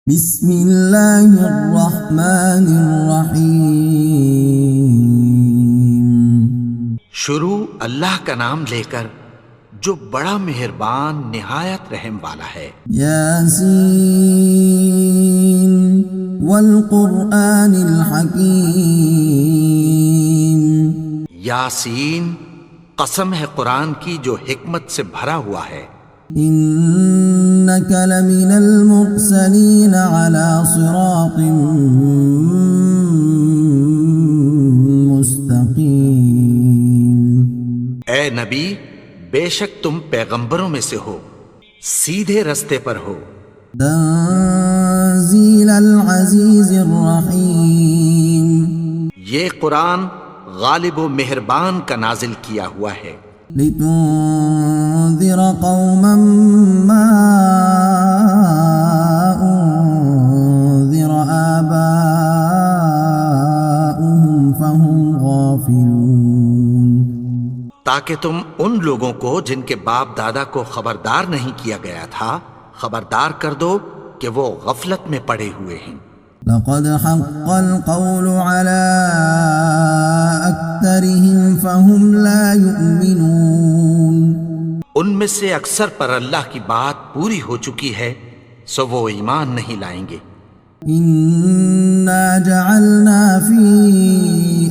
بسم اللہ الرحمن الرحیم۔ شروع اللہ کا نام لے کر جو بڑا مہربان نہایت رحم والا ہے۔ یاسین والقرآن الحکیم۔ یاسین، قسم ہے قرآن کی جو حکمت سے بھرا ہوا ہے۔ انک لمن المرسلین علی صراط مستقیم۔ اے نبی، بے شک تم پیغمبروں میں سے ہو، سیدھے رستے پر ہو۔ تنزیل العزیز الرحیم۔ یہ قرآن غالب و مہربان کا نازل کیا ہوا ہے۔ لتنذر قوما ما انذر آباؤهم فهم غافلون۔ تاکہ تم ان لوگوں کو جن کے باپ دادا کو خبردار نہیں کیا گیا تھا خبردار کر دو کہ وہ غفلت میں پڑے ہوئے ہیں۔ لقد حق القول على أكثرهم فهم لا يؤمنون۔ ان میں سے اکثر پر اللہ کی بات پوری ہو چکی ہے سو وہ ایمان نہیں لائیں گے۔ إنا جعلنا في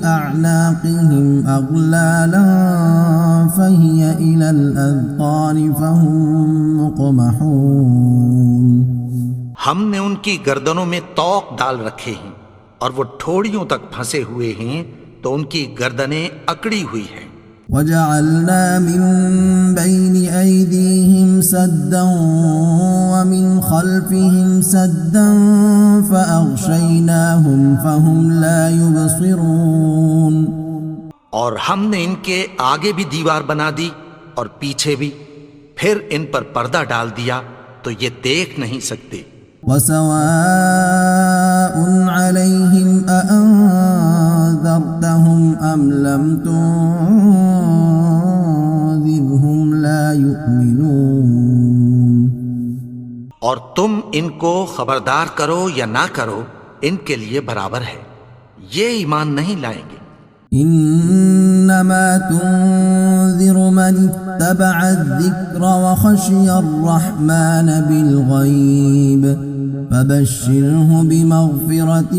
أعناقهم أغلالا فهي إلى الأذقان فهم مقمحون۔ ہم نے ان کی گردنوں میں طوق ڈال رکھے ہیں اور وہ ٹھوڑیوں تک پھنسے ہوئے ہیں تو ان کی گردنیں اکڑی ہوئی ہیں۔ وجعلنا من بين أيديهم سدا ومن خلفهم سدا فأغشيناهم فهم لا يبصرون۔ اور ہم نے ان کے آگے بھی دیوار بنا دی اور پیچھے بھی، پھر ان پر پردہ ڈال دیا تو یہ دیکھ نہیں سکتے۔ وسواء عليهم أأنذرتهم أم لم تنذرهم لا يؤمنون۔ اور تم ان کو خبردار کرو یا نہ کرو ان کے لیے برابر ہے، یہ ایمان نہیں لائیں گے۔ انما تنذر من اتبع الذکر وخشی الرحمن بالغیب فبشرہ بمغفرۃ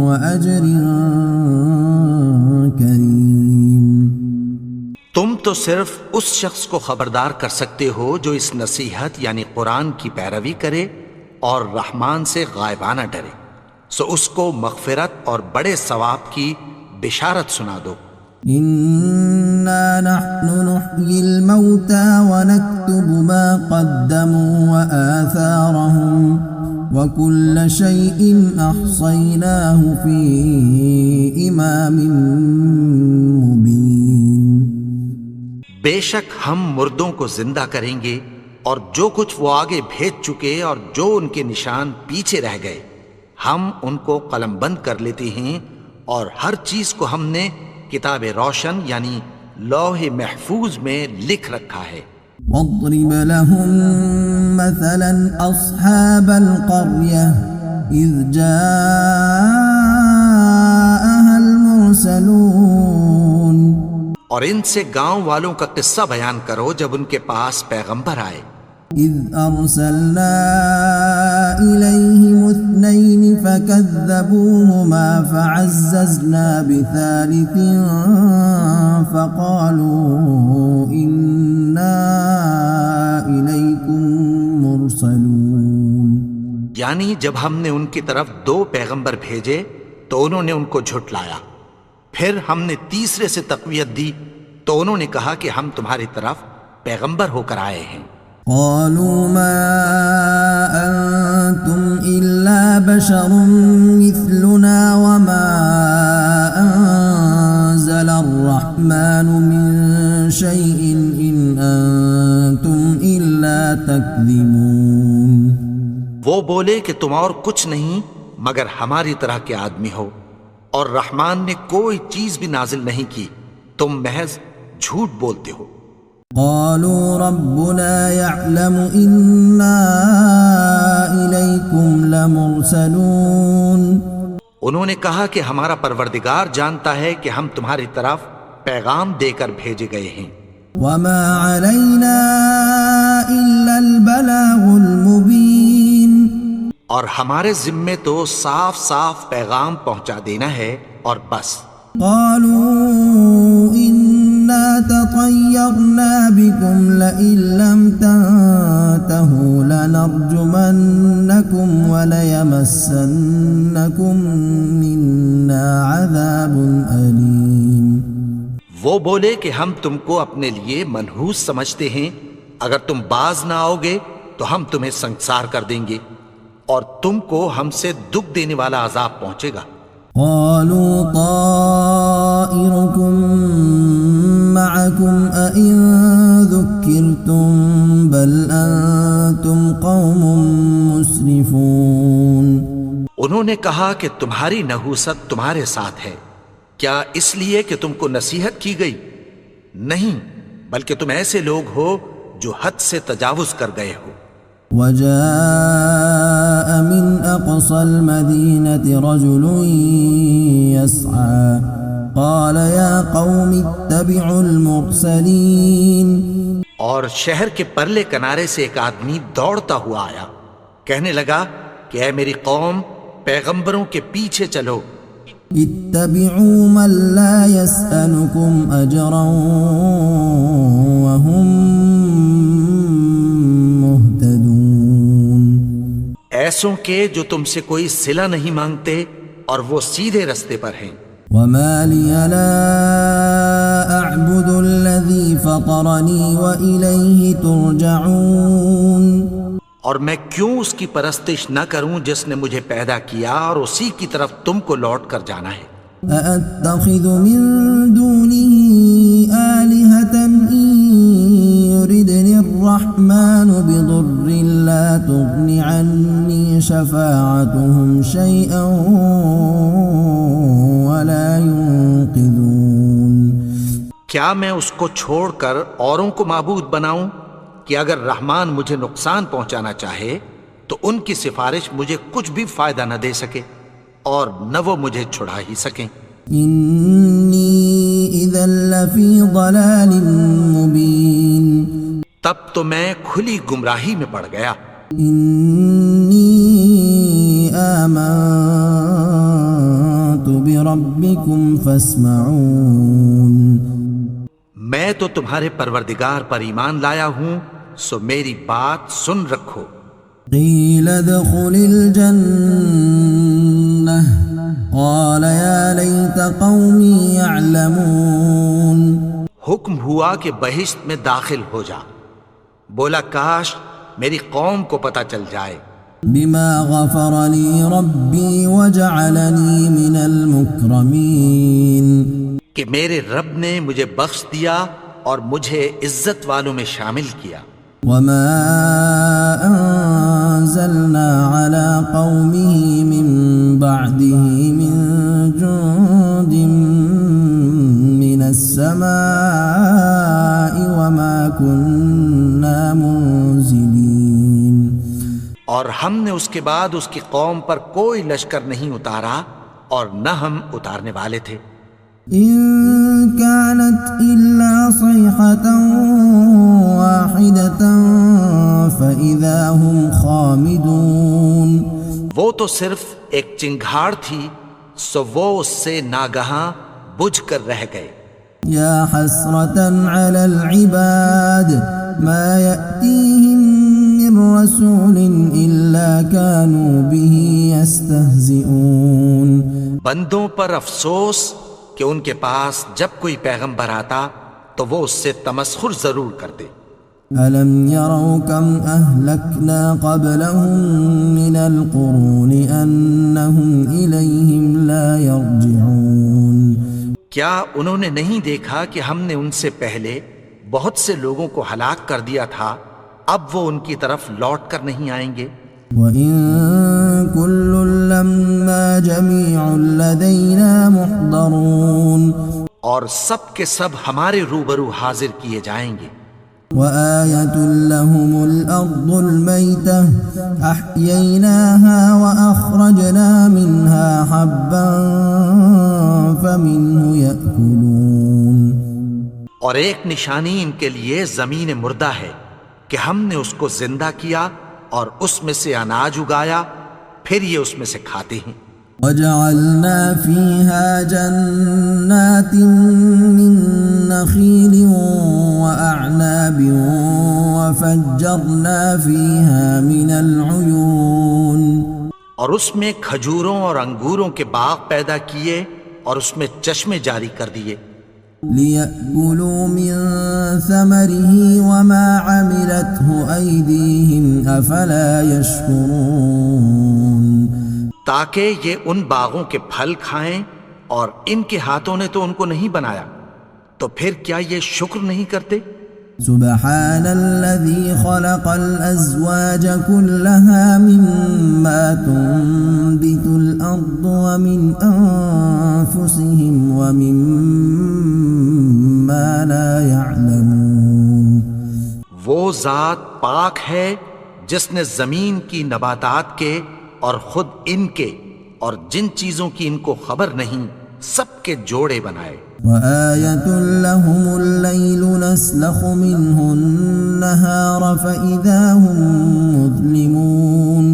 واجر کریم۔ تم تو صرف اس شخص کو خبردار کر سکتے ہو جو اس نصیحت یعنی قرآن کی پیروی کرے اور رحمان سے غائبانہ ڈرے، سو اس کو مغفرت اور بڑے ثواب کی بشارت سنا دو۔ انا نحن نحيي الموتى ونكتب ما قدموا وآثارهم وكل شيء أحصيناه في إمام مبين۔ بے شک ہم مردوں کو زندہ کریں گے اور جو کچھ وہ آگے بھیج چکے اور جو ان کے نشان پیچھے رہ گئے ہم ان کو قلم بند کر لیتے ہیں، اور ہر چیز کو ہم نے کتاب روشن یعنی لوح محفوظ میں لکھ رکھا ہے۔ واضرب لهم مثلا أصحاب القرية إذ جاءها المرسلون۔ اور ان سے گاؤں والوں کا قصہ بیان کرو جب ان کے پاس پیغمبر آئے۔ إذ أرسلنا إليهم اثنين فكذبوهما فعززنا بثالث فقالوا إنا إليكم مرسلون۔ یعنی جب ہم نے ان کی طرف دو پیغمبر بھیجے تو انہوں نے ان کو جھٹلایا، پھر ہم نے تیسرے سے تقویت دی تو انہوں نے کہا کہ ہم تمہاری طرف پیغمبر ہو کر آئے ہیں۔ قالوا ما أنتم إلا بشر مثلنا وما أنزل الرحمن من شيء إن أنتم إلا تكذبون۔ وہ بولے کہ تم اور کچھ نہیں مگر ہماری طرح کے آدمی ہو، اور رحمان نے کوئی چیز بھی نازل نہیں کی، تم محض جھوٹ بولتے ہو۔ قالوا ربنا يعلم إنا إليكم لمرسلون انہوں نے کہا کہ ہمارا پروردگار جانتا ہے کہ ہم تمہاری طرف پیغام دے کر بھیجے گئے ہیں، وما علينا إلا البلاغ المبين اور ہمارے ذمے تو صاف صاف پیغام پہنچا دینا ہے اور بس۔ قالوا إنا تطيرنا بكم لئن لم تنتهوا لنرجمنكم وليمسنكم منا عذاب أليم۔ وہ بولے کہ ہم تم کو اپنے لیے منحوس سمجھتے ہیں، اگر تم باز نہ آؤ گے تو ہم تمہیں سنگسار کر دیں گے اور تم کو ہم سے دکھ دینے والا عذاب پہنچے گا۔ قالوا طائركم معكم أئن ذكرتم بل أنتم قوم مسرفون۔ انہوں نے کہا کہ تمہاری نحوست تمہارے ساتھ ہے، کیا اس لیے کہ تم کو نصیحت کی گئی؟ نہیں، بلکہ تم ایسے لوگ ہو جو حد سے تجاوز کر گئے ہو۔ وجاء من أقصى المدينة رجل يسعى قال يا قوم اتبعوا المرسلين۔ اور شہر کے پرلے کنارے سے ایک آدمی دوڑتا ہوا آیا، کہنے لگا کہ اے میری قوم، پیغمبروں کے پیچھے چلو۔ اتبعوا من لا يسألكم أجرا وهم مهتدون۔ ایسوں کے جو تم سے کوئی صلہ نہیں مانگتے اور وہ سیدھے رستے پر ہیں۔ وما لي لا أعبد الذي فطرني وإليه ترجعون۔ اور میں کیوں اس کی پرستش نہ کروں جس نے مجھے پیدا کیا اور اسی کی طرف تم کو لوٹ کر جانا ہے۔ أأتخذ من دونه آلهة إن يردني الرحمن بضر لا تغن عني شفاعتهم شيئا ولا ينقذون۔ کیا میں اس کو چھوڑ کر اوروں کو معبود بناؤں کہ اگر رحمان مجھے نقصان پہنچانا چاہے تو ان کی سفارش مجھے کچھ بھی فائدہ نہ دے سکے اور نہ وہ مجھے چھڑا ہی سکیں۔ إني إذا لفي ضلال مبين۔ تب تو میں کھلی گمراہی میں پڑ گیا۔ إني آمنت بربكم فاسمعون۔ میں تو تمہارے پروردگار پر ایمان لایا ہوں، سو میری بات سن رکھو۔ قيل ادخل الجنة قال يا ليت قومي يعلمون۔ حکم ہوا کہ بہشت میں داخل ہو جا، بولا کاش میری قوم کو پتہ چل جائے۔ بما غفر لي ربي وجعلني من المكرمين۔ کہ میرے رب نے مجھے بخش دیا اور مجھے عزت والوں میں شامل کیا۔ وما أنزلنا على قومه من بعده من جند من السماء وما كنا منزلين۔ اور ہم نے اس کے بعد اس کی قوم پر کوئی لشکر نہیں اتارا اور نہ ہم اتارنے والے تھے۔ إن كانت إلا صيحة واحدة فإذا هم خامدون۔ وہ تو صرف ایک چنگھاڑ تھی، سو وہ اس سے ناگہاں بجھ کر رہ گئے۔ يا حسرة على العباد ما يأتيهم من رسول إلا كانوا به يستهزئون۔ بندوں پر افسوس کہ ان کے پاس جب کوئی پیغمبر آتا تو وہ اس سے تمسخر ضرور کرتے۔ ألم يروا كم أهلكنا قبلهم من القرون أنهم إليهم لا يرجعون۔ کیا انہوں نے نہیں دیکھا کہ ہم نے ان سے پہلے بہت سے لوگوں کو ہلاک کر دیا تھا، اب وہ ان کی طرف لوٹ کر نہیں آئیں گے؟ وَإِن كُلٌّ لَّمَّا جَمِيعٌ لَّدَيْنَا مُحْضَرُونَ۔ اور سب کے سب ہمارے روبرو حاضر کیے جائیں گے۔ وآية لهم الأرض الميتة أحييناها وأخرجنا منها حبا فمنه يأكلون. اور ایک نشانی ان کے لیے زمین مردہ ہے کہ ہم نے اس کو زندہ کیا اور اس میں سے اناج اگایا، پھر یہ اس میں سے کھاتے ہیں. وجعلنا فيها جنات من نخيل وأعناب وفجرنا فيها من العيون. اور اس میں کھجوروں اور انگوروں کے باغ پیدا کیے اور اس میں چشمے جاری کر دیے. ليأكلوا من ثمره وما عملته أيديهم أفلا يشكرون. تاکہ یہ ان باغوں کے پھل کھائیں اور ان کے ہاتھوں نے تو ان کو نہیں بنایا، تو پھر کیا یہ شکر نہیں کرتے؟ سبحان الذي خلق الأزواج كلها مما تنبت الأرض ومن أنفسهم ومما لا يعلمون. وہ ذات پاک ہے جس نے زمین کی نباتات کے اور خود ان کے اور جن چیزوں کی ان کو خبر نہیں سب کے جوڑے بنائے. وآية لهم الليل نسلخ منه النهار فإذا هم مظلمون.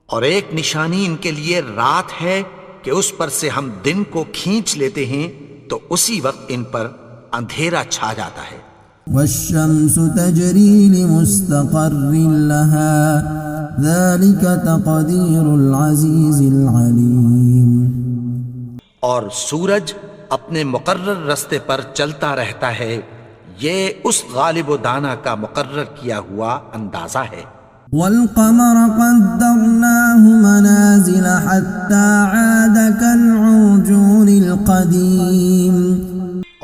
اور ایک نشانی ان کے لیے رات ہے کہ اس پر سے ہم دن کو کھینچ لیتے ہیں تو اسی وقت ان پر اندھیرا چھا جاتا ہے. والشمس تجري لمستقر لها ذلك تقدير العزيز العليم. اور سورج اپنے مقرر رستے پر چلتا رہتا ہے، یہ اس غالب و دانا کا مقرر کیا ہوا اندازہ ہے. والقمر قدرناه منازل حتى عاد كالعرجون القديم.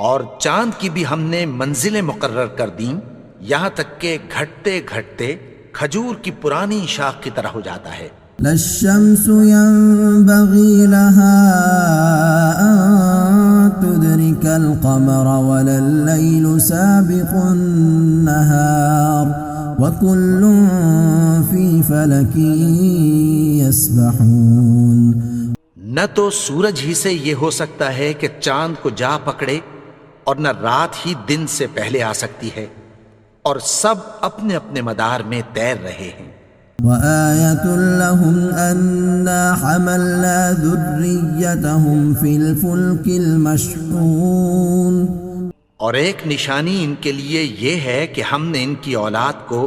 اور چاند کی بھی ہم نے منزلیں مقرر کر دیں یہاں تک کہ گھٹتے گھٹتے کھجور کی پرانی شاخ کی طرح ہو جاتا ہے. لا الشمس ينبغي لها أن تدرك القمر ولا الليل سابق النهار وكل في فلك يسبحون. نہ تو سورج ہی سے یہ ہو سکتا ہے کہ چاند کو جا پکڑے اور نہ رات ہی دن سے پہلے آ سکتی ہے، اور سب اپنے اپنے مدار میں تیر رہے ہیں. وآية لهم أنا حملنا ذريتهم في الفلك المشحون. اور ایک نشانی ان کے لیے یہ ہے کہ ہم نے ان کی اولاد کو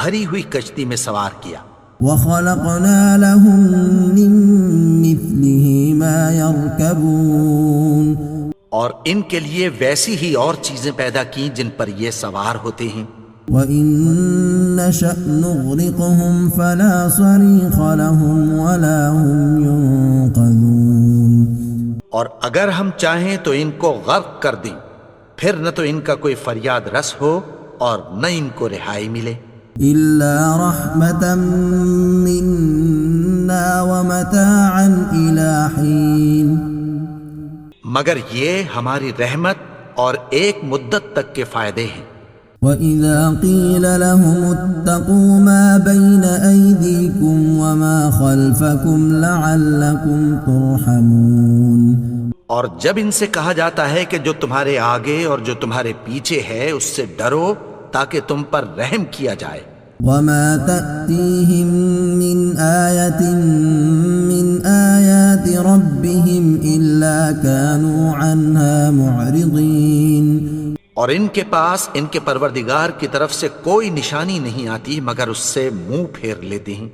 بھری ہوئی کشتی میں سوار کیا. وخلقنا لهم من مثله ما يركبون. اور ان کے لیے ویسی ہی اور چیزیں پیدا کی جن پر یہ سوار ہوتے ہیں. وَإِن نَّشَأْ نُغْرِقْهُمْ فَلَا صَرِيخَ لَهُمْ وَلَا هُمْ يُنقَذُونَ. اور اگر ہم چاہیں تو ان کو غرق کر دیں، پھر نہ تو ان کا کوئی فریاد رس ہو اور نہ ان کو رہائی ملے. إِلَّا رَحْمَةً مِّنَّا وَمَتَاعًا إِلَىٰ حِينٍ. مگر یہ ہماری رحمت اور ایک مدت تک کے فائدے ہیں. وَإِذَا قِيلَ لَهُمُ اتَّقُوا مَا بَيْنَ أَيْدِيكُمْ وَمَا خَلْفَكُمْ لَعَلَّكُمْ تُرْحَمُونَ. اور جب ان سے کہا جاتا ہے کہ جو تمہارے آگے اور جو تمہارے پیچھے ہے اس سے ڈرو تاکہ تم پر رحم کیا جائے. وَمَا تَأْتِيهِم مِّنْ آيَةٍ مِّنْ آيَاتِ رَبِّهِمْ إِلَّا كَانُوا عَنْهَا مُعْرِضِينَ. اور ان کے پاس ان کے پروردگار کی طرف سے کوئی نشانی نہیں آتی مگر اس سے منہ پھیر لیتے ہیں.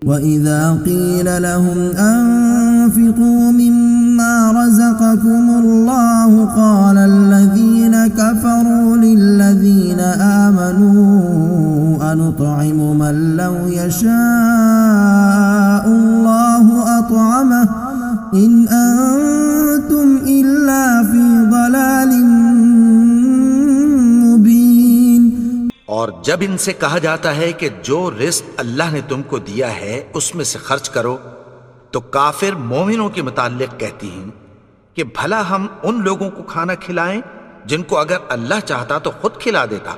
وَإِذَا قِيلَ لَهُمْ أَنفِقُوا مِمَّا رَزَقَكُمُ اللَّهُ قَالَ الَّذِينَ كَفَرُوا لِلَّذِينَ آمَنُوا أَنُطْعِمُ مَن لَّوْ يَشَاءُ اللَّهُ أَطْعَمَهُ إِنْ أَنتُمْ إِلَّا فِي ضَلَالٍ مُّبِينٍ. اور جب ان سے کہا جاتا ہے کہ جو رزق اللہ نے تم کو دیا ہے اس میں سے خرچ کرو، تو کافر مومنوں کے متعلق کہتی ہیں کہ بھلا ہم ان لوگوں کو کھانا کھلائیں جن کو اگر اللہ چاہتا تو خود کھلا دیتا،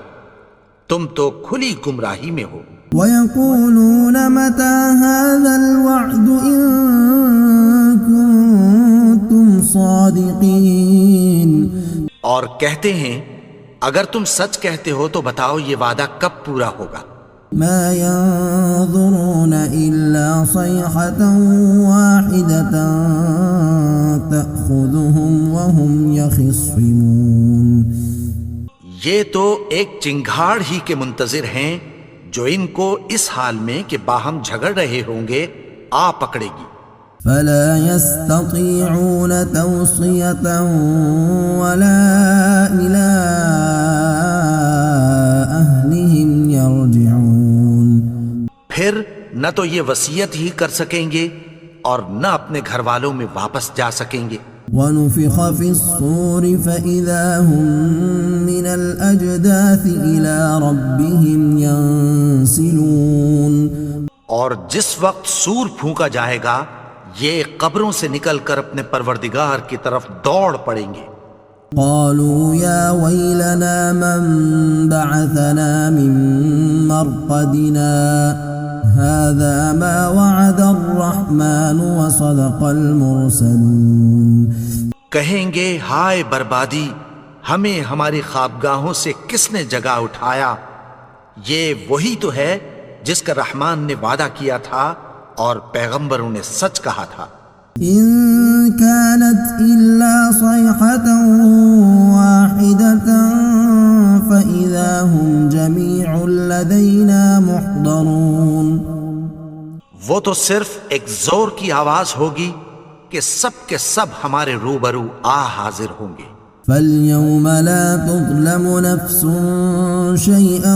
تم تو کھلی گمراہی میں ہو۔ وَيَقُولُونَ مَتَى هَذَا الْوَعْدُ إِن كُنتُمْ صَادِقِينَ، اور کہتے ہیں اگر تم سچ کہتے ہو تو بتاؤ یہ وعدہ کب پورا ہوگا؟ مَا يَنظُرُونَ إِلَّا صَيْحَةً وَاحِدَةً تَأْخُذُهُمْ وَهُمْ يَخِصِّمُونَ، یہ تو ایک چنگھاڑ ہی کے منتظر ہیں جو ان کو اس حال میں کہ باہم جھگڑ رہے ہوں گے آ پکڑے گی۔ فَلَا يَسْتَطِيعُونَ تَوْصِيَةً وَلَا إِلَىٰ أَهْلِهِمْ يَرْجِعُونَ، پھر نہ تو یہ وصیت ہی کر سکیں گے اور نہ اپنے گھر والوں میں واپس جا سکیں گے۔ وَنُفِخَ فِي الصُّورِ فَإِذَا هُم مِّنَ الْأَجْدَاثِ إِلَىٰ رَبِّهِمْ يَنسِلُونَ، اور جس وقت سور پھونکا جائے گا یہ قبروں سے نکل کر اپنے پروردگار کی طرف دوڑ پڑیں گے۔ قالوا يا ويلنا من بعثنا من مرقدنا هذا ما وعد الرحمن وصدق المرسلون، کہیں گے ہائے بربادی، ہمیں ہماری خوابگاہوں سے کس نے جگا اٹھایا؟ یہ وہی تو ہے جس کا رحمان نے وعدہ کیا تھا اور پیغمبروں نے سچ کہا تھا۔ إن كانت إلا صيحة واحدة فإذا هم جميع لدينا محضرون، وہ تو صرف ایک زور کی آواز ہوگی کہ سب کے سب ہمارے روبرو آ حاضر ہوں گے۔ فَالْيَوْمَ لَا تُظْلَمُ نَفْسٌ شَيْئًا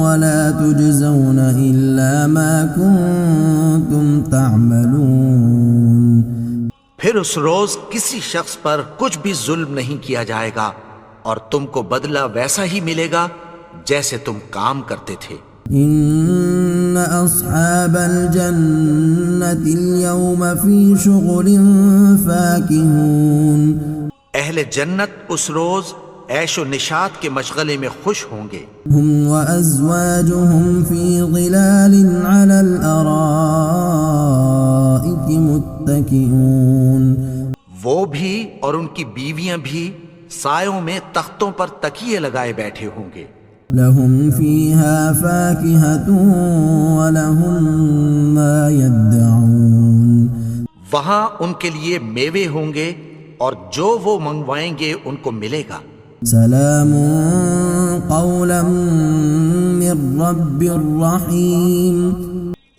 وَلَا تُجْزَوْنَ إِلَّا مَا كُنتُمْ تَعْمَلُونَ، پھر اس روز کسی شخص پر کچھ بھی ظلم نہیں کیا جائے گا اور تم کو بدلہ ویسا ہی ملے گا جیسے تم کام کرتے تھے۔ إِنَّ أَصْحَابَ الْجَنَّةِ الْيَوْمَ فِي شُغُلٍ فَاكِهُونَ، اہل جنت اس روز عیش و نشاط کے مشغلے میں خوش ہوں گے۔ هُمْ وَأَزْوَاجُهُمْ فِي ظِلَالٍ عَلَى الْأَرَائِكِ مُتَّكِئُونَ، وہ بھی اور ان کی بیویاں بھی سایوں میں تختوں پر تکیے لگائے بیٹھے ہوں گے۔ لَهُمْ فِيهَا فَاكِهَةٌ وَلَهُمْ مَا يَدَّعُونَ، وہاں ان کے لیے میوے ہوں گے اور جو وہ منگوائیں گے ان کو ملے گا۔ سلام قولا من رب الرحیم،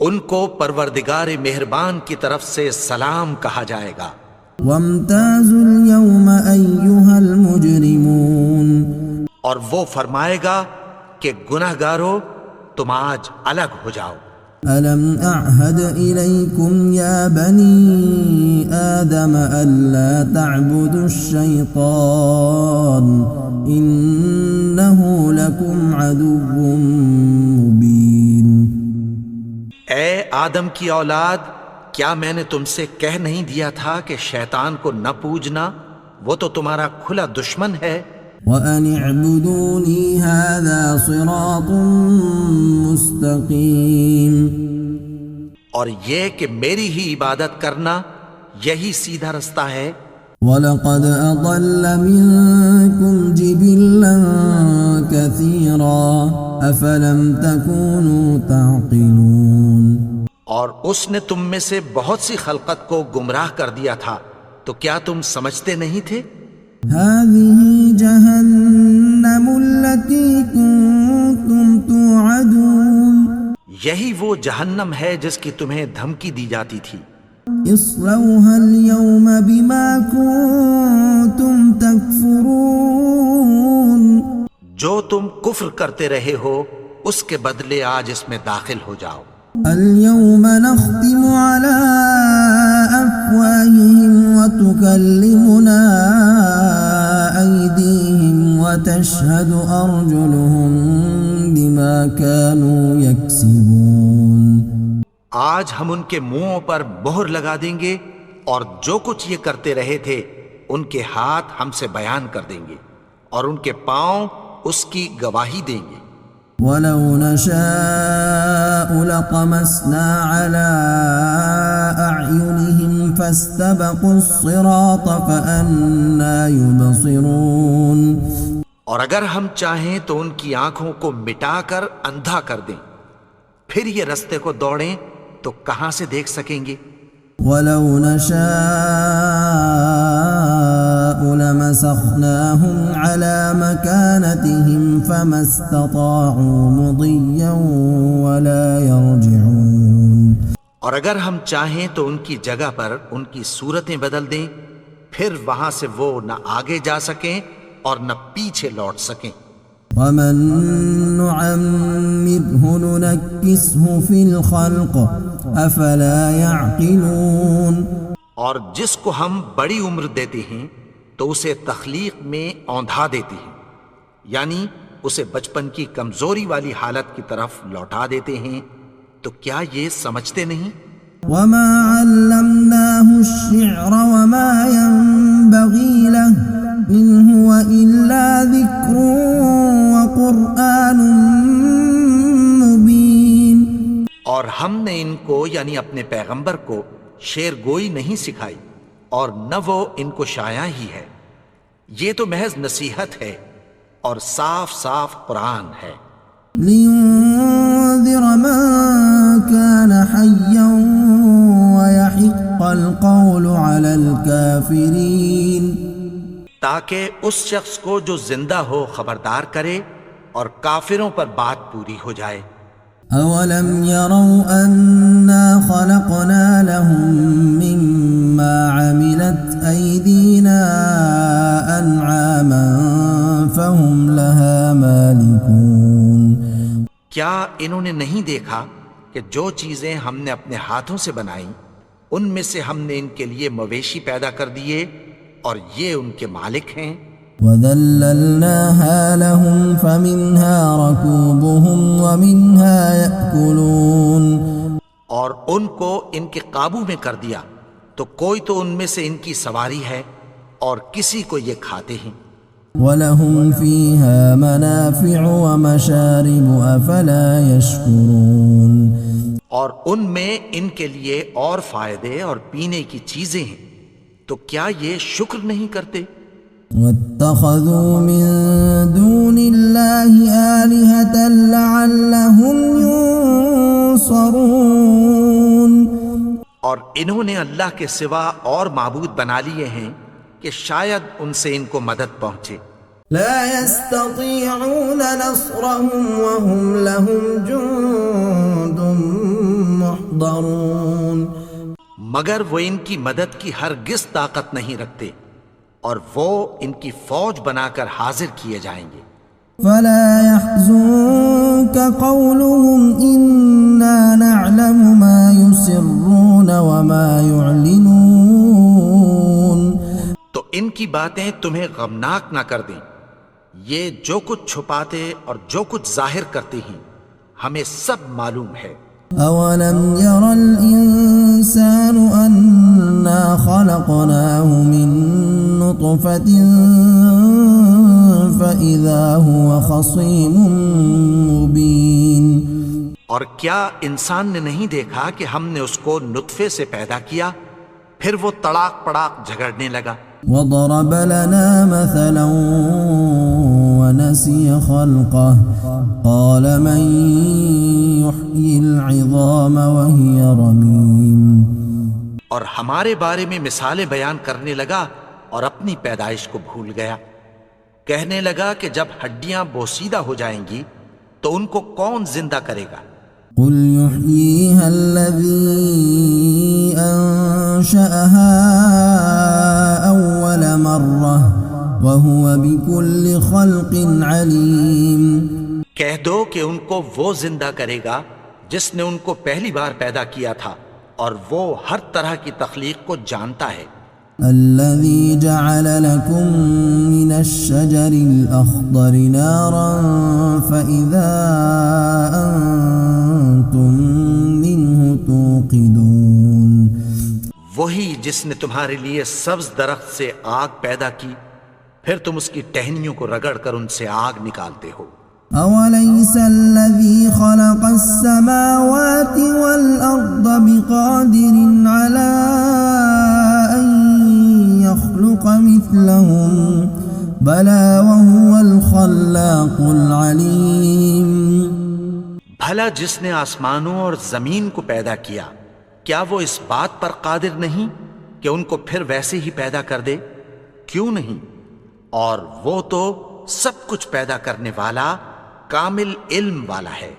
ان کو پروردگار مہربان کی طرف سے سلام کہا جائے گا۔ وامتازوا اليوم ایھا المجرمون، اور وہ فرمائے گا کہ گنہگارو تم آج الگ ہو جاؤ۔ ألم أعهد إليكم يا بني آدم ألا تعبدوا الشيطان إنه لكم عدو مبين۔ اے آدم کی اولاد، کیا میں نے تم سے کہہ نہیں دیا تھا کہ شیطان کو نہ پوجنا، وہ تو تمہارا کھلا دشمن ہے۔ وَأَنِ اعْبُدُونِي هَذَا صِرَاطٌ مُسْتَقِيمٌ، اور یہ کہ میری ہی عبادت کرنا یہی سیدھا رستہ ہے۔ وَلَقَدْ أَضَلَّ مِنكُمْ جِبِلًّا كَثِيرًا أَفَلَمْ تَكُونُوا تَعْقِلُونَ، اور اس نے تم میں سے بہت سی خلقت کو گمراہ کر دیا تھا، تو کیا تم سمجھتے نہیں تھے؟ هذه جهنم التي كنتم توعدون، یہی وہ جہنم ہے جس کی تمہیں دھمکی دی جاتی تھی۔ اصلوها اليوم بما كنتم تكفرون، جو تم کفر کرتے رہے ہو اس کے بدلے آج اس میں داخل ہو جاؤ۔ اليوم نختم على أفواههم وتكلمنا أيديهم وتشهد أرجلهم بما كانوا يكسبون، آج ہم ان کے منہوں پر مہر لگا دیں گے اور جو کچھ یہ کرتے رہے تھے ان کے ہاتھ ہم سے بیان کر دیں گے اور ان کے پاؤں اس کی گواہی دیں گے۔ وَلَوْ نَشَاءُ لَطَمَسْنَا عَلَىٰ أَعْيُنِهِمْ فَاسْتَبَقُوا الصِّرَاطَ فَأَنَّىٰ يُبْصِرُونَ۔ اور اگر ہم چاہیں تو ان کی آنکھوں کو مٹا کر اندھا کر دیں، پھر یہ رستے کو دوڑیں تو کہاں سے دیکھ سکیں گے؟ وَلَوْ نَشَاءُ لَمَسَخْنَاهُمْ عَلَىٰ مَكَانَتِهِمْ فَمَا اسْتَطَاعُوا مُضِيًّا وَلَا يَرْجِعُونَ۔ اور اگر ہم چاہیں تو ان کی جگہ پر ان کی صورتیں بدل دیں، پھر وہاں سے وہ نہ آگے جا سکیں اور نہ پیچھے لوٹ سکیں۔ وَمَن نُّعَمِّرْهُ نُنَكِّسْهُ فِي الْخَلْقِ أَفَلَا يَعْقِلُونَ۔ اور جس کو ہم بڑی عمر دیتے ہیں تو اسے تخلیق میں اوندھا دیتے ہیں، یعنی اسے بچپن کی کمزوری والی حالت کی طرف لوٹا دیتے ہیں، تو کیا یہ سمجھتے نہیں؟ وَمَا عَلَّمْنَاهُ الشِّعْرَ وَمَا يَنبَغِي لَهُ إِنْ هُوَ إِلَّا ذِكْرٌ وَقُرْآنٌ مُبِينٌ۔ اور ہم نے ان کو یعنی اپنے پیغمبر کو شعر گوئی نہیں سکھائی، اور نہ وہ ان کو شایا ہی ہے، یہ تو محض نصیحت ہے اور صاف صاف قرآن ہے۔ لِيُنذِرَ مَن كَانَ حَيًّا وَيَحِقَّ الْقَوْلُ عَلَى الْكَافِرِينَ، تاکہ اس شخص کو جو زندہ ہو خبردار کرے اور کافروں پر بات پوری ہو جائے۔ أَوَلَمْ يَرَوْا أَنَّا خَلَقْنَا لَهُم مِّمَّا عَمِلَتْ أَيْدِينَا أَنْعَامًا فَهُمْ لَهَا مَالِكُونَ۔ کیا انہوں نے نہیں دیکھا کہ جو چیزیں ہم نے اپنے ہاتھوں سے بنائیں ان میں سے ہم نے ان کے لیے مویشی پیدا کر دیے اور یہ ان کے مالک ہیں۔ وَذَلَّلْنَاهَا لَهُمْ فَمِنْهَا رَكُوبُهُمْ وَمِنْهَا يَأْكُلُونَ۔ اور ان کو ان کے قابو میں کر دیا تو کوئی تو ان میں سے ان کی سواری ہے اور کسی کو یہ کھاتے ہیں۔ وَلَهُمْ فِيهَا مَنَافِعُ وَمَشَارِبُ أَفَلَا يَشْكُرُونَ۔ اور ان میں ان کے لیے اور فائدے اور پینے کی چیزیں ہیں، تو کیا یہ شکر نہیں کرتے؟ وَاتَّخَذُوا مِن دُونِ اللَّهِ آلِهَةً لَعَلَّهُمْ يُنصَرُونَ۔ اور انہوں نے اللہ کے سوا اور معبود بنا لیے ہیں کہ شاید ان سے ان کو مدد پہنچے۔ لا يستطيعون نصرهم وهم لهم جند محضرون۔ مگر وہ ان کی مدد کی ہرگز طاقت نہیں رکھتے اور وہ ان کی فوج بنا کر حاضر کیے جائیں گے۔ فلا يحزنك قولهم إنا نعلم ما يسرون وما يعلنون۔ تو ان کی باتیں تمہیں غمناک نہ کر دیں، یہ جو کچھ چھپاتے اور جو کچھ ظاہر کرتے ہیں ہمیں سب معلوم ہے۔ أولم ير الإنسان أنا خلقناه من نطفة فإذا هو خصيم مبين۔ اور کیا انسان نے نہیں دیکھا کہ ہم نے اس کو نطفے سے پیدا کیا، پھر وہ تڑاک پڑاک جھگڑنے لگا۔ وضرب لنا مثلا ونسي خلقه قال من يحيي العظام وهي رميم۔ اور ہمارے بارے میں مثالیں بیان کرنے لگا اور اپنی پیدائش کو بھول گیا۔ کہنے لگا کہ جب ہڈیاں بوسیدہ ہو جائیں گی تو ان کو کون زندہ کرے گا؟ قل يحييها الذي أنشأها أول مرة وهو بكل خلق عليم۔ کہہ دو کہ ان کو وہ زندہ کرے گا جس نے ان کو پہلی بار پیدا کیا تھا اور وہ ہر طرح کی تخلیق کو جانتا ہے۔ الذي جعل لكم من الشجر الأخضر نارا فإذا أنتم منه توقدون۔ وہی جس نے تمہارے لیے سبز درخت سے آگ پیدا کی، پھر تم اس کی ٹہنیوں کو رگڑ کر ان سے آگ نکالتے ہو۔ أوليس الذي خلق السماوات والأرض بقادر على أن يخلق مثلهم بلى وهو الخلاق العليم۔ بھلا جس نے آسمانوں اور زمین کو پیدا کیا کیا وہ اس بات پر قادر نہیں کہ ان کو پھر ویسے ہی پیدا کر دے؟ کیوں نہیں؟ اور وہ تو سب کچھ پیدا کرنے والا کامل علم والا ہے۔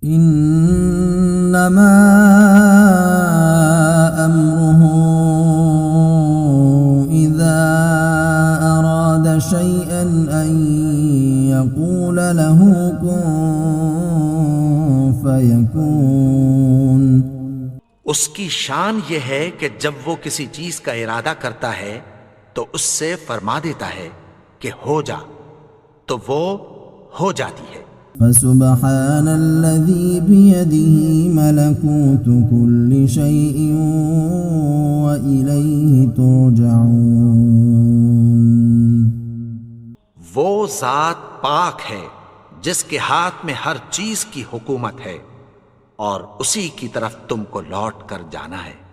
انما امره اذا اراد شيئا ان يقول له كن فيكون۔ اس کی شان یہ ہے کہ جب وہ کسی چیز کا ارادہ کرتا ہے تو اس سے فرما دیتا ہے کہ ہو جا، تو وہ ہو جاتی ہے۔ فسبحان الذي بيده ملكوت كل شيء وإليه ترجعون۔ وہ ذات پاک ہے جس کے ہاتھ میں ہر چیز کی حکومت ہے اور اسی کی طرف تم کو لوٹ کر جانا ہے۔